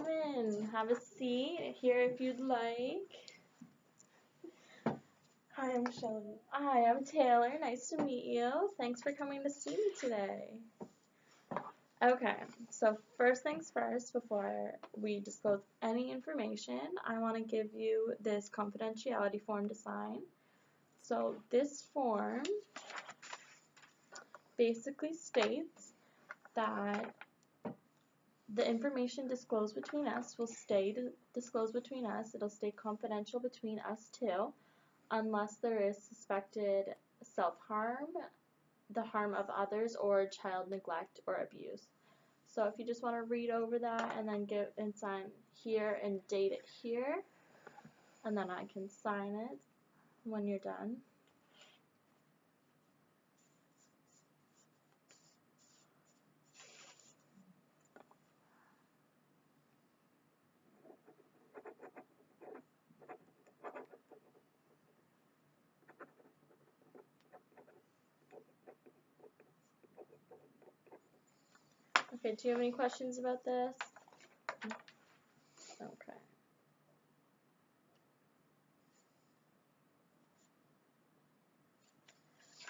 come in. Have a seat here if you'd like. Hi, I'm Shelly. Hi, I'm Taylor. Nice to meet you. Thanks for coming to see me today. Okay, so first things first, before we disclose any information, I want to give you this confidentiality form to sign. So this form basically states that the information disclosed between us will stay disclosed between us. It'll stay confidential between us two, unless there is suspected self-harm, the harm of others, or child neglect or abuse. So if you just want to read over that and then get and sign here and date it here, and then I can sign it when you're done. Okay, do you have any questions about this? Okay.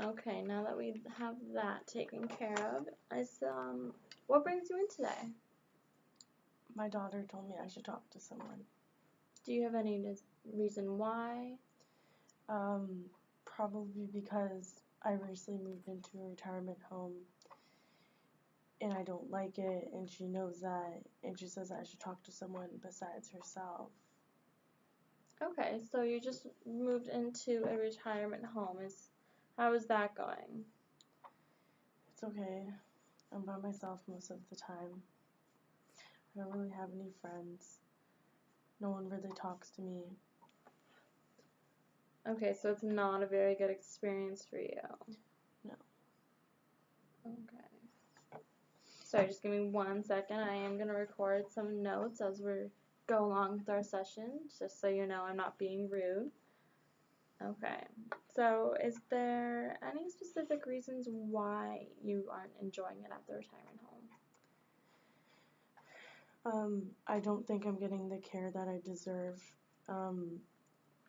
Okay, now that we have that taken care of, what brings you in today? My daughter told me I should talk to someone. Do you have any reason why? Probably because I recently moved into a retirement home and I don't like it, and she knows that, and she says I should talk to someone besides herself. Okay, so you just moved into a retirement home. How is that going? It's okay. I'm by myself most of the time. I don't really have any friends. No one really talks to me. Okay, so it's not a very good experience for you. No. Okay. Sorry, just give me 1 second. I am going to record some notes as we go along with our session, just so you know I'm not being rude. Okay, so is there any specific reasons why you aren't enjoying it at the retirement home? I don't think I'm getting the care that I deserve,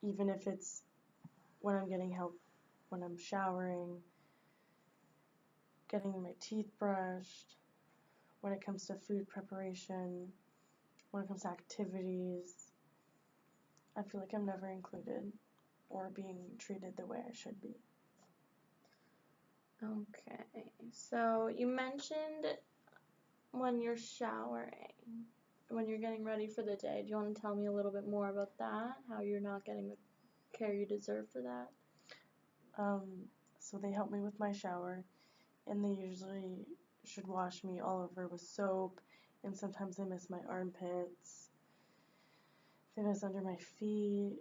even if it's when I'm getting help, when I'm showering, getting my teeth brushed, when it comes to food preparation, when it comes to activities. I feel like I'm never included or being treated the way I should be. Okay, so you mentioned when you're showering, when you're getting ready for the day. Do you want to tell me a little bit more about that? How you're not getting the care you deserve for that? So they help me with my shower, and they usually should wash me all over with soap, and sometimes they miss my armpits, they miss under my feet,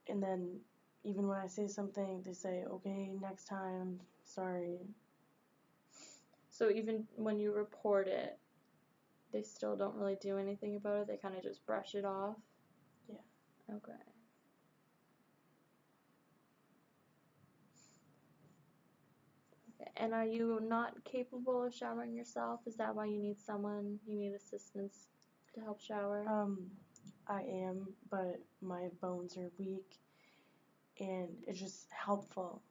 and then even when I say something, they say, okay, next time, sorry. So even when you report it, they still don't really do anything about it? They kind of just brush it off? Yeah. Okay. And are you not capable of showering yourself? Is that why you need assistance to help shower? I am, but my bones are weak, and it's just helpful.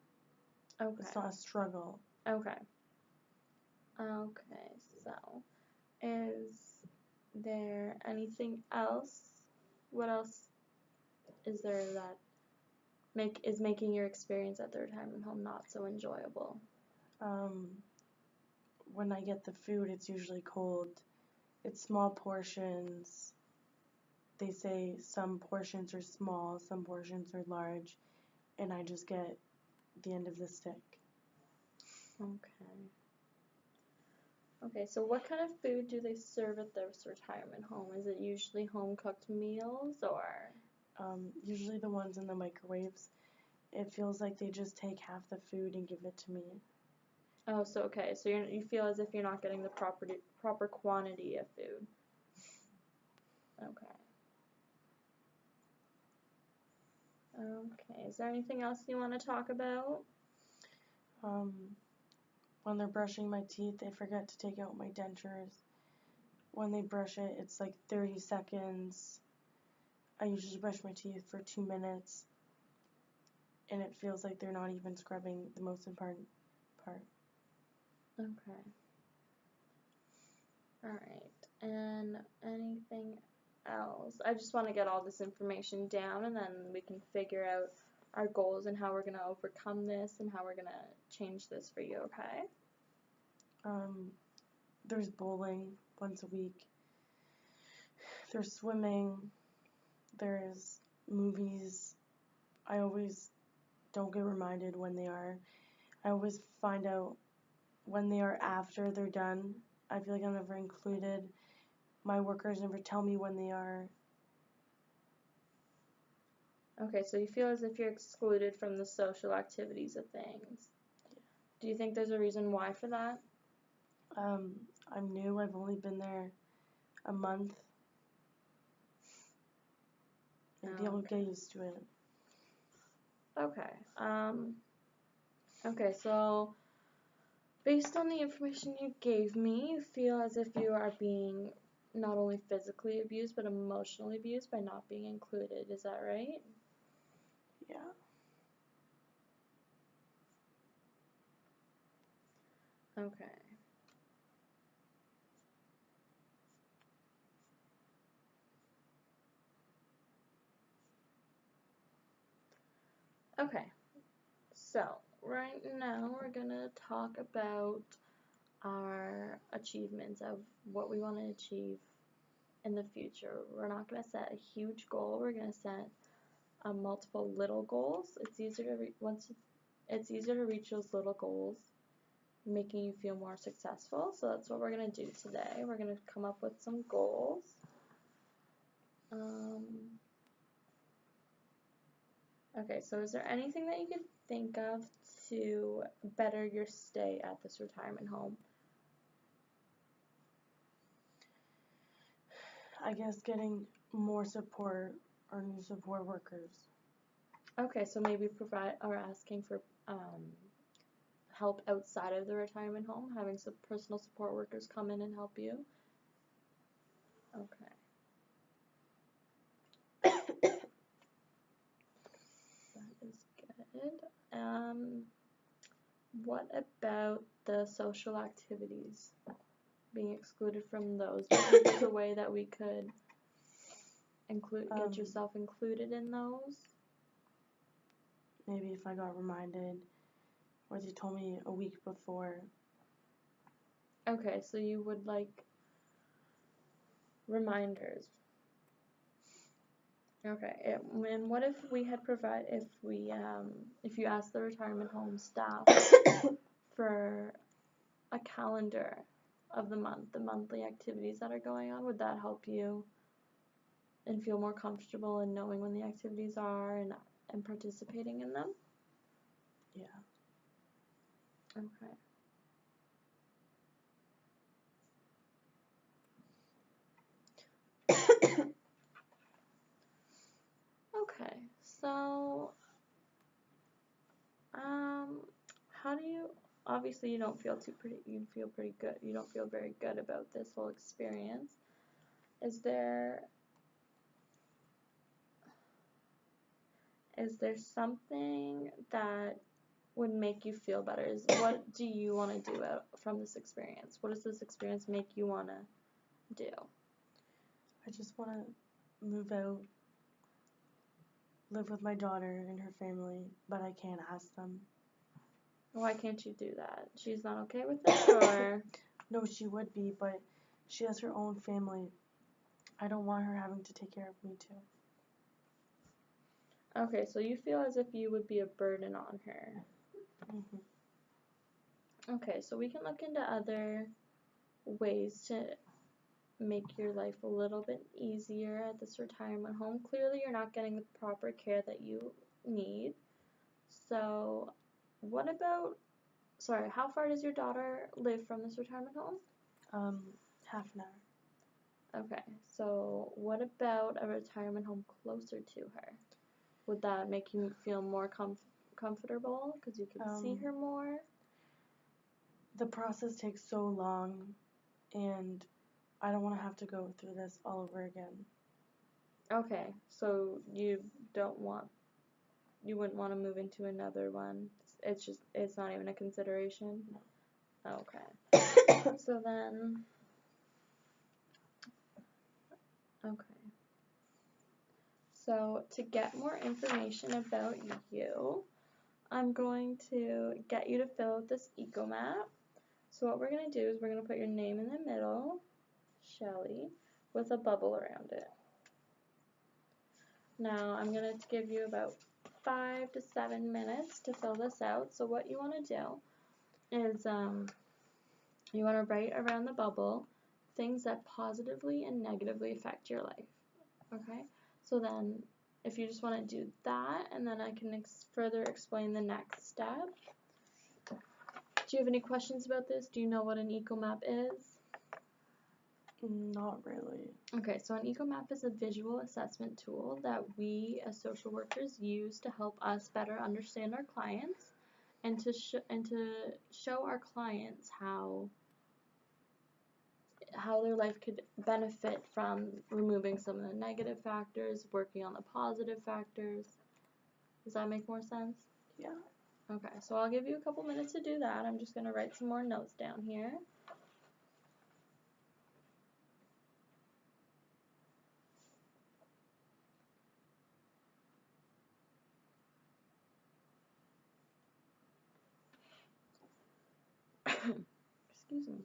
Okay. It's not a struggle. Okay. Okay, so is there anything else? What else is there that is making your experience at the retirement home not so enjoyable? When I get the food, it's usually cold. It's small portions. They say some portions are small, some portions are large, and I just get the end of the stick. Okay. Okay, so what kind of food do they serve at this retirement home? Is it usually home-cooked meals, or? Usually the ones in the microwaves. It feels like they just take half the food and give it to me. Oh, so okay, so you feel as if you're not getting the proper quantity of food. Okay. Okay, is there anything else you want to talk about? When they're brushing my teeth, they forget to take out my dentures, when they brush it, it's like 30 seconds. I usually brush my teeth for 2 minutes, and it feels like they're not even scrubbing the most important part. Okay. Alright. And anything else? I just want to get all this information down, and then we can figure out our goals and how we're going to overcome this and how we're going to change this for you, okay? There's bowling once a week. There's swimming. There's movies. I always don't get reminded when they are. I always find out when they are after they're done. I feel like I'm never included. My workers never tell me when they are. Okay, so you feel as if you're excluded from the social activities of things. Do you think there's a reason why for that? I'm new. I've only been there a month. Maybe I'll get used to it. Okay. Okay, so based on the information you gave me, you feel as if you are being not only physically abused but emotionally abused by not being included. Is that right? Yeah. Okay. Okay. So, right now we're going to talk about our achievements of what we want to achieve in the future. We're not going to set a huge goal. We're going to set multiple little goals. It's easier to reach those little goals, making you feel more successful. So that's what we're going to do today. We're going to come up with some goals. Okay, so is there anything that you could think of to better your stay at this retirement home? I guess getting more support or new support workers. Okay, so maybe provide or asking for help outside of the retirement home, having some personal support workers come in and help you. Okay. That is good. What about the social activities? Being excluded from those. Maybe there's a way that we could get yourself included in those. Maybe if I got reminded, or they told me a week before. Okay, so you would like reminders. Okay, and what if we had if you asked the retirement home staff for a calendar of the monthly activities that are going on, would that help you and feel more comfortable in knowing when the activities are and participating in them? Yeah. Okay. Okay, so how do you? Obviously, you don't feel you feel pretty good. You don't feel very good about this whole experience. Is there something that would make you feel better? What do you want to do from this experience? What does this experience make you want to do? I just want to move out, live with my daughter and her family, but I can't ask them. Why can't you do that? She's not okay with it, or? No, she would be, but she has her own family. I don't want her having to take care of me too. Okay, so you feel as if you would be a burden on her. Okay, so we can look into other ways to make your life a little bit easier at this retirement home. Clearly, you're not getting the proper care that you need. So, what about, sorry, how far does your daughter live from this retirement home? Half an hour. Okay, so what about a retirement home closer to her? Would that make you feel more comfortable because you can see her more? The process takes so long, and I don't want to have to go through this all over again. Okay, so you wouldn't want to move into another one. It's not even a consideration. No. Okay. So then, okay. So to get more information about you, I'm going to get you to fill out this eco map. So what we're going to do is we're going to put your name in the middle, Shelly, with a bubble around it. Now I'm going to give you about 5 to 7 minutes to fill this out. So what you want to do is you want to write around the bubble things that positively and negatively affect your life. Okay? So then if you just want to do that, and then I can further explain the next step. Do you have any questions about this? Do you know what an eco map is? Not really. Okay, so an eco map is a visual assessment tool that we as social workers use to help us better understand our clients and to show our clients how their life could benefit from removing some of the negative factors, working on the positive factors. Does that make more sense? Yeah. Okay, so I'll give you a couple minutes to do that. I'm just going to write some more notes down here. Excuse me.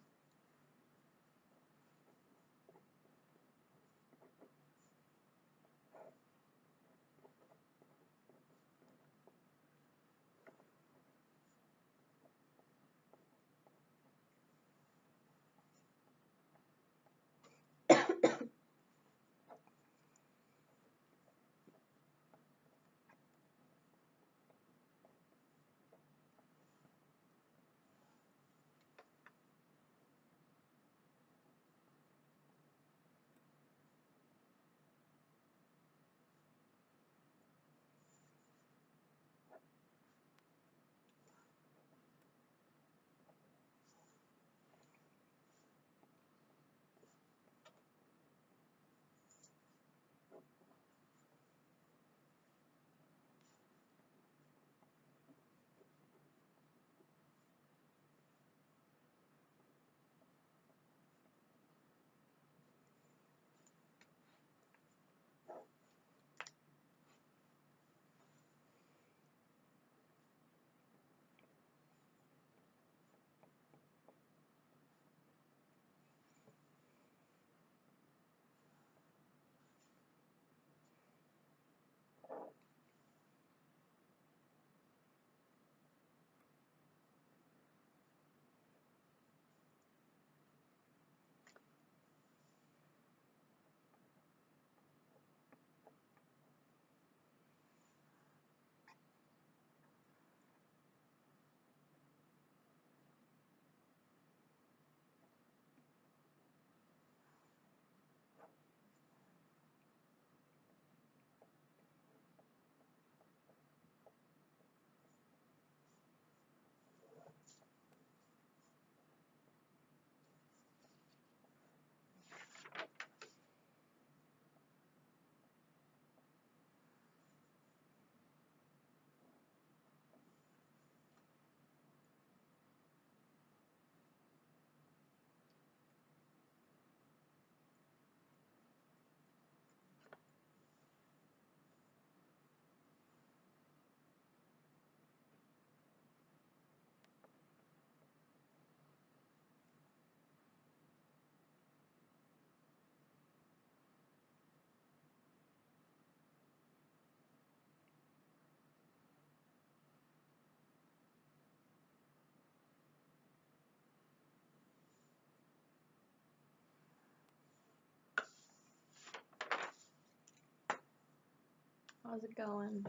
How's it going?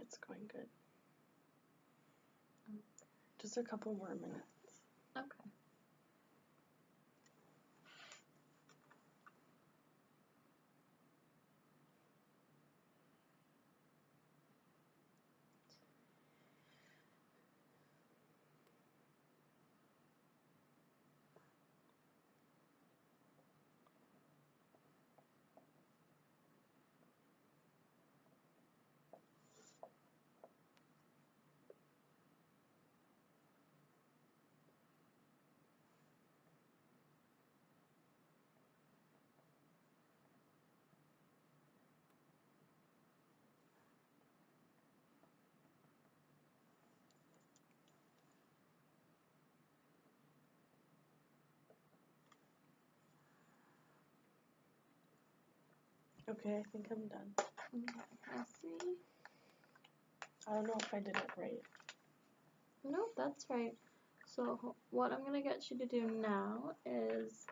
It's going good. Just a couple more minutes. Okay. Okay, I think I'm done. Okay, I see. I don't know if I did it right. No, that's right. So what I'm going to get you to do now is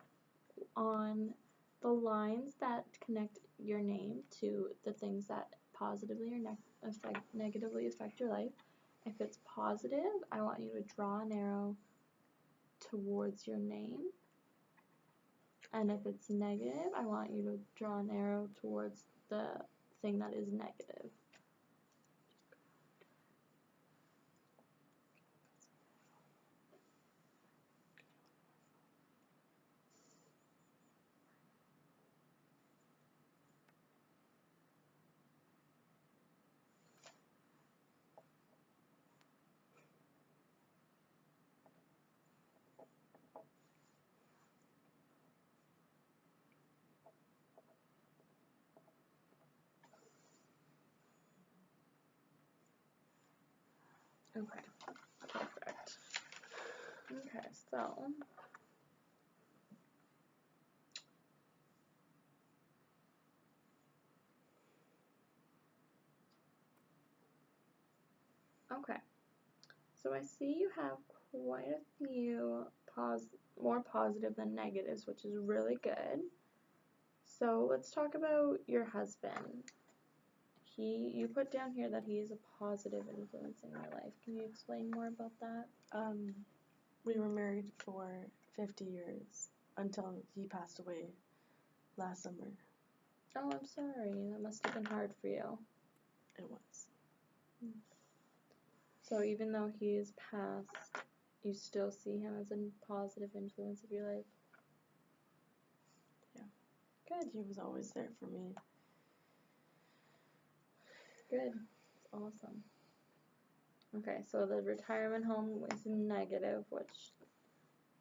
on the lines that connect your name to the things that positively or negatively affect your life. If it's positive, I want you to draw an arrow towards your name. And if it's negative, I want you to draw an arrow towards the thing that is negative. Okay, perfect. Okay, so okay. So I see you have quite a few more positive than negatives, which is really good. So let's talk about your husband. You put down here that he is a positive influence in your life. Can you explain more about that? We were married for 50 years until he passed away last summer. Oh, I'm sorry. That must have been hard for you. It was. So even though he is passed, you still see him as a positive influence of your life? Yeah. Good. He was always there for me. Good. That's awesome. Okay, so the retirement home is negative, which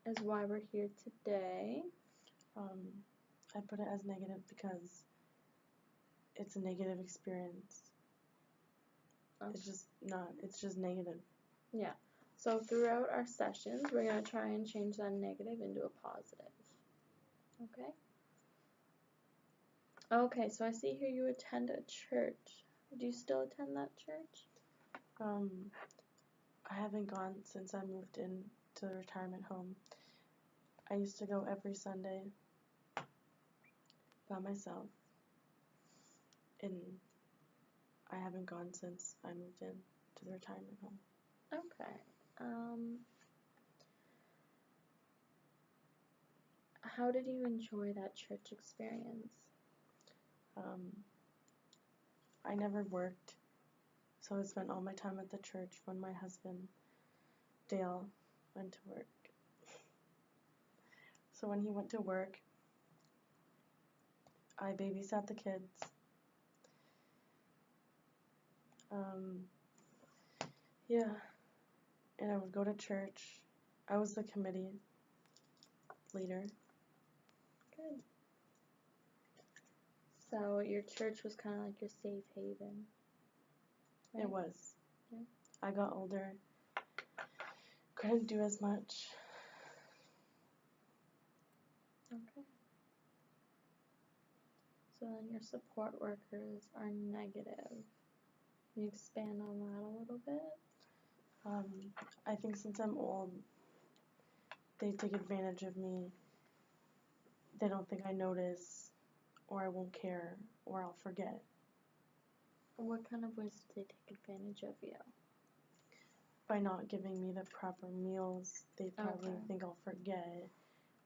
is why we're here today. I put it as negative because it's a negative experience. Okay. It's just negative. Yeah. So throughout our sessions, we're going to try and change that negative into a positive. Okay? Okay, so I see here you attend a church. Do you still attend that church? I haven't gone since I moved in to the retirement home. I used to go every Sunday by myself, and I haven't gone since I moved in to the retirement home. Okay. How did you enjoy that church experience? I never worked, so I spent all my time at the church when my husband, Dale, went to work. So when he went to work, I babysat the kids. Yeah, and I would go to church. I was the committee leader. Good. So your church was kind of like your safe haven. Right? It was. Yeah. I got older, couldn't do as much. Okay. So then your support workers are negative. Can you expand on that a little bit? I think since I'm old, they take advantage of me. They don't think I notice, or I won't care, or I'll forget. What kind of ways do they take advantage of you? By not giving me the proper meals, they probably think I'll forget,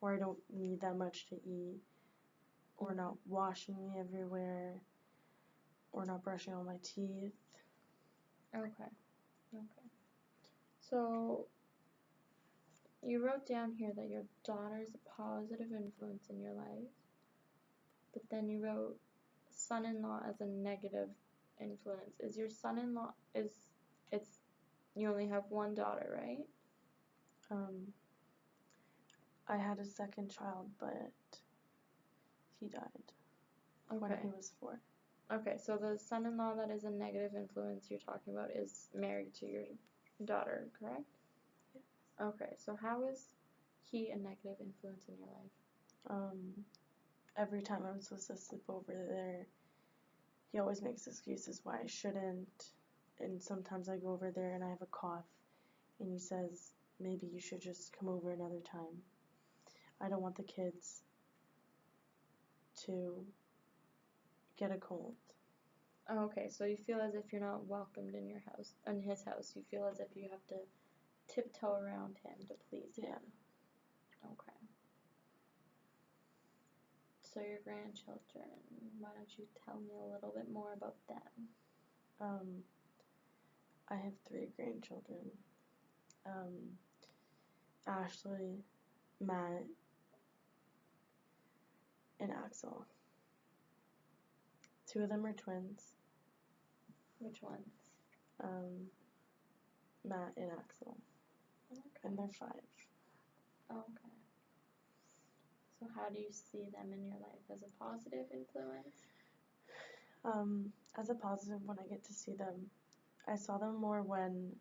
or I don't need that much to eat, or not washing me everywhere, or not brushing all my teeth. Okay. So you wrote down here that your daughter is a positive influence in your life, but then you wrote son-in-law as a negative influence. Is your son-in-law you only have one daughter, right? I had a second child, but he died when he was 4. Okay, so the son-in-law that is a negative influence you're talking about is married to your daughter, correct? Yes. Okay, so how is he a negative influence in your life? every time I'm supposed to sleep over there, he always makes excuses why I shouldn't. And sometimes I go over there and I have a cough, and he says, maybe you should just come over another time. I don't want the kids to get a cold. Oh, okay, so you feel as if you're not welcomed in your house, in his house. You feel as if you have to tiptoe around him to please him. Yeah. Okay. So your grandchildren, why don't you tell me a little bit more about them? I have 3 grandchildren. Ashley, Matt, and Axel. 2 of them are twins. Which ones? Matt and Axel. Okay. And they're 5. Okay. So how do you see them in your life? As a positive influence? As a positive, when I get to see them, I saw them more when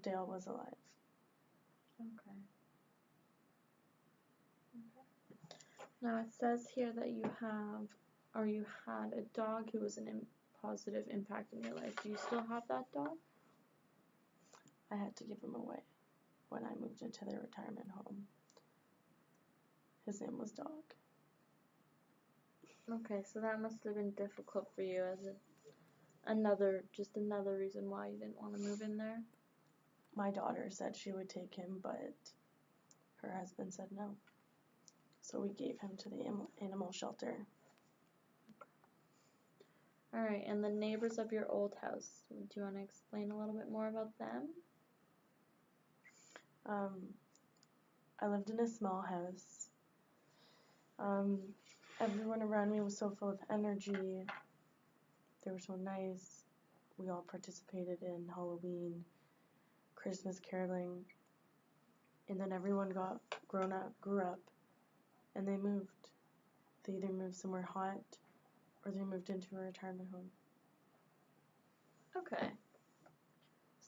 Dale was alive. Okay. Now it says here that you have, or you had a dog who was a positive impact in your life. Do you still have that dog? I had to give him away when I moved into their retirement home. His name was Dog. Okay, so that must have been difficult for you as another reason why you didn't want to move in there. My daughter said she would take him, but her husband said no. So we gave him to the animal shelter. Alright, and the neighbors of your old house, do you want to explain a little bit more about them? I lived in a small house. Everyone around me was so full of energy. They were so nice. We all participated in Halloween, Christmas caroling, and then everyone grew up, and they moved. They either moved somewhere hot, or they moved into a retirement home. Okay.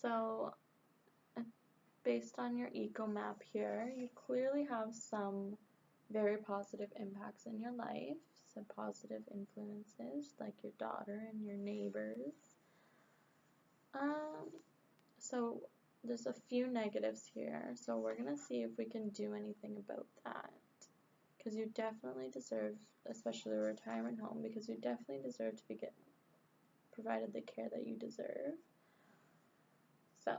So, based on your eco map here, you clearly have some very positive impacts in your life, some positive influences like your daughter and your neighbors. So there's a few negatives here, so we're gonna see if we can do anything about that. Because you definitely deserve, especially a retirement home, because you definitely deserve to be provided the care that you deserve. So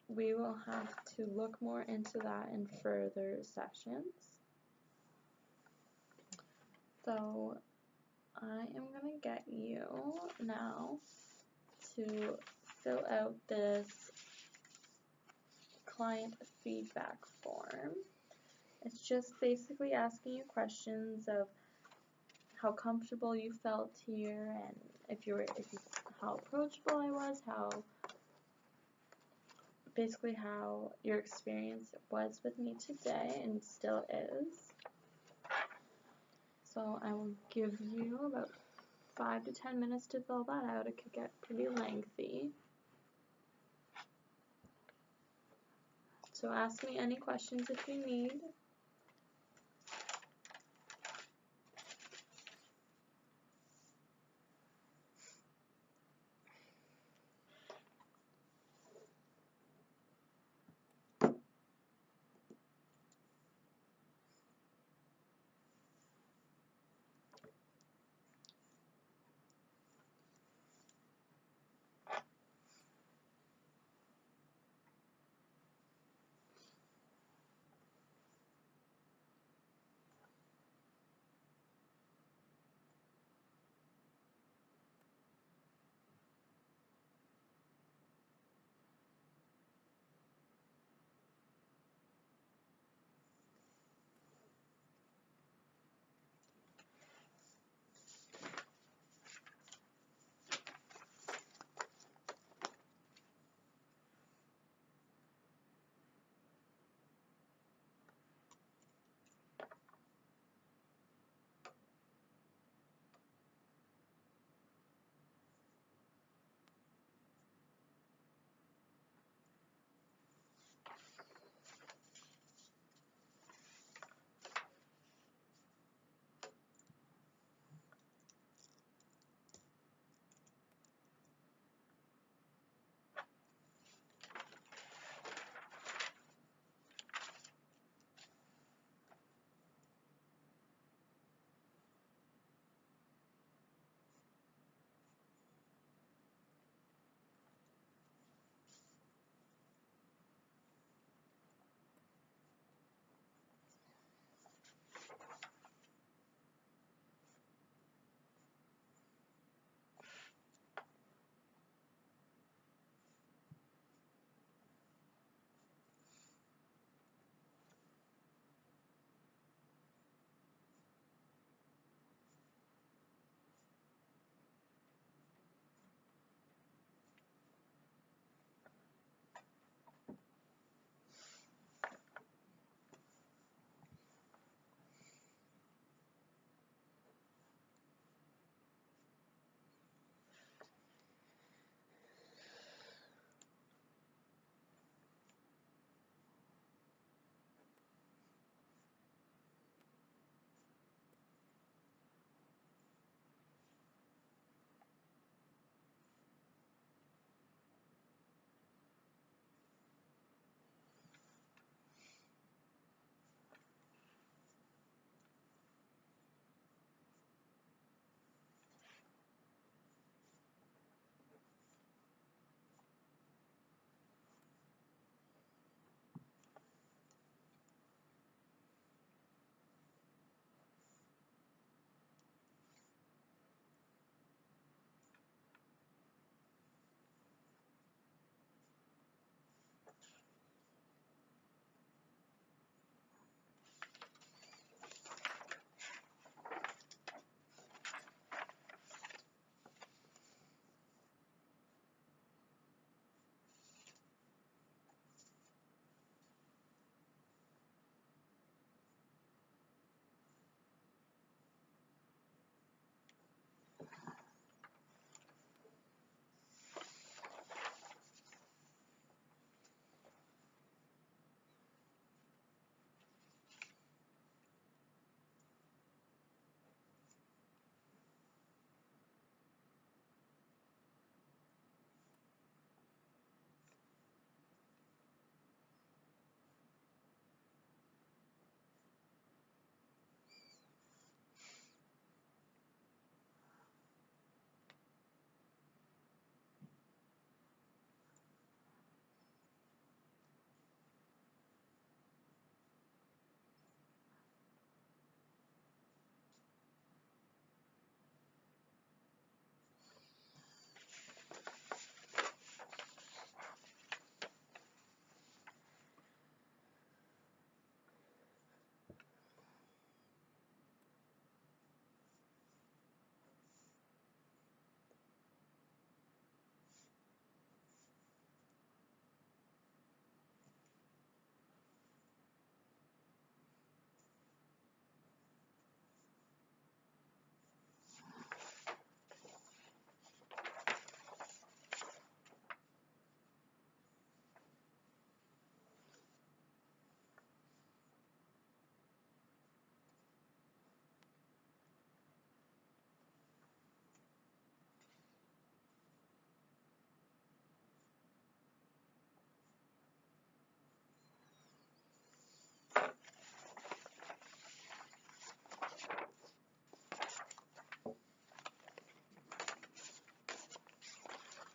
we will have to look more into that in further sessions. So I am going to get you now to fill out this client feedback form. It's just basically asking you questions of how comfortable you felt here, and how approachable I was, basically how your experience was with me today and still is. So I will give you about 5 to 10 minutes to fill that out. It could get pretty lengthy. So ask me any questions if you need.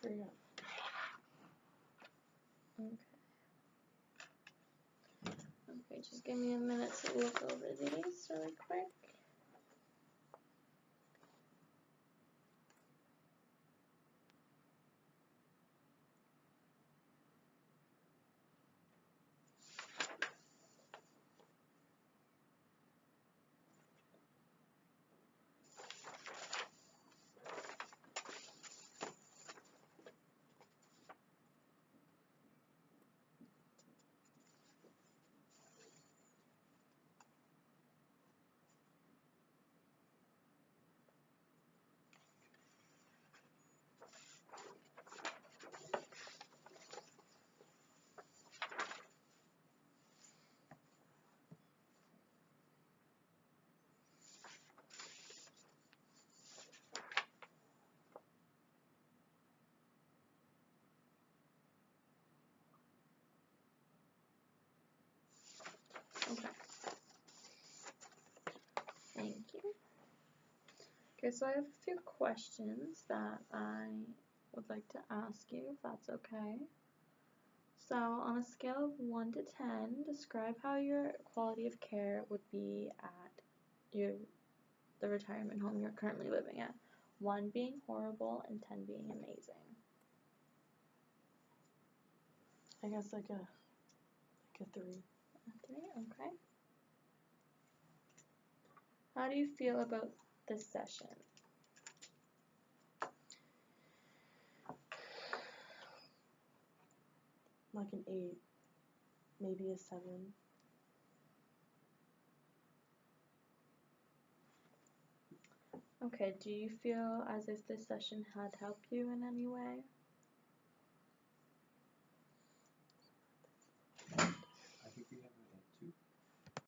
hurry up. Okay, just give me a minute to look over these really quick. Okay. Thank you. Okay, so I have a few questions that I would like to ask you, if that's okay. So, on a scale of 1 to 10, describe how your quality of care would be at the retirement home you're currently living at. 1 being horrible and 10 being amazing. I guess like a 3. A 3, okay. How do you feel about this session? Like an 8, maybe a 7. Okay, do you feel as if this session had helped you in any way?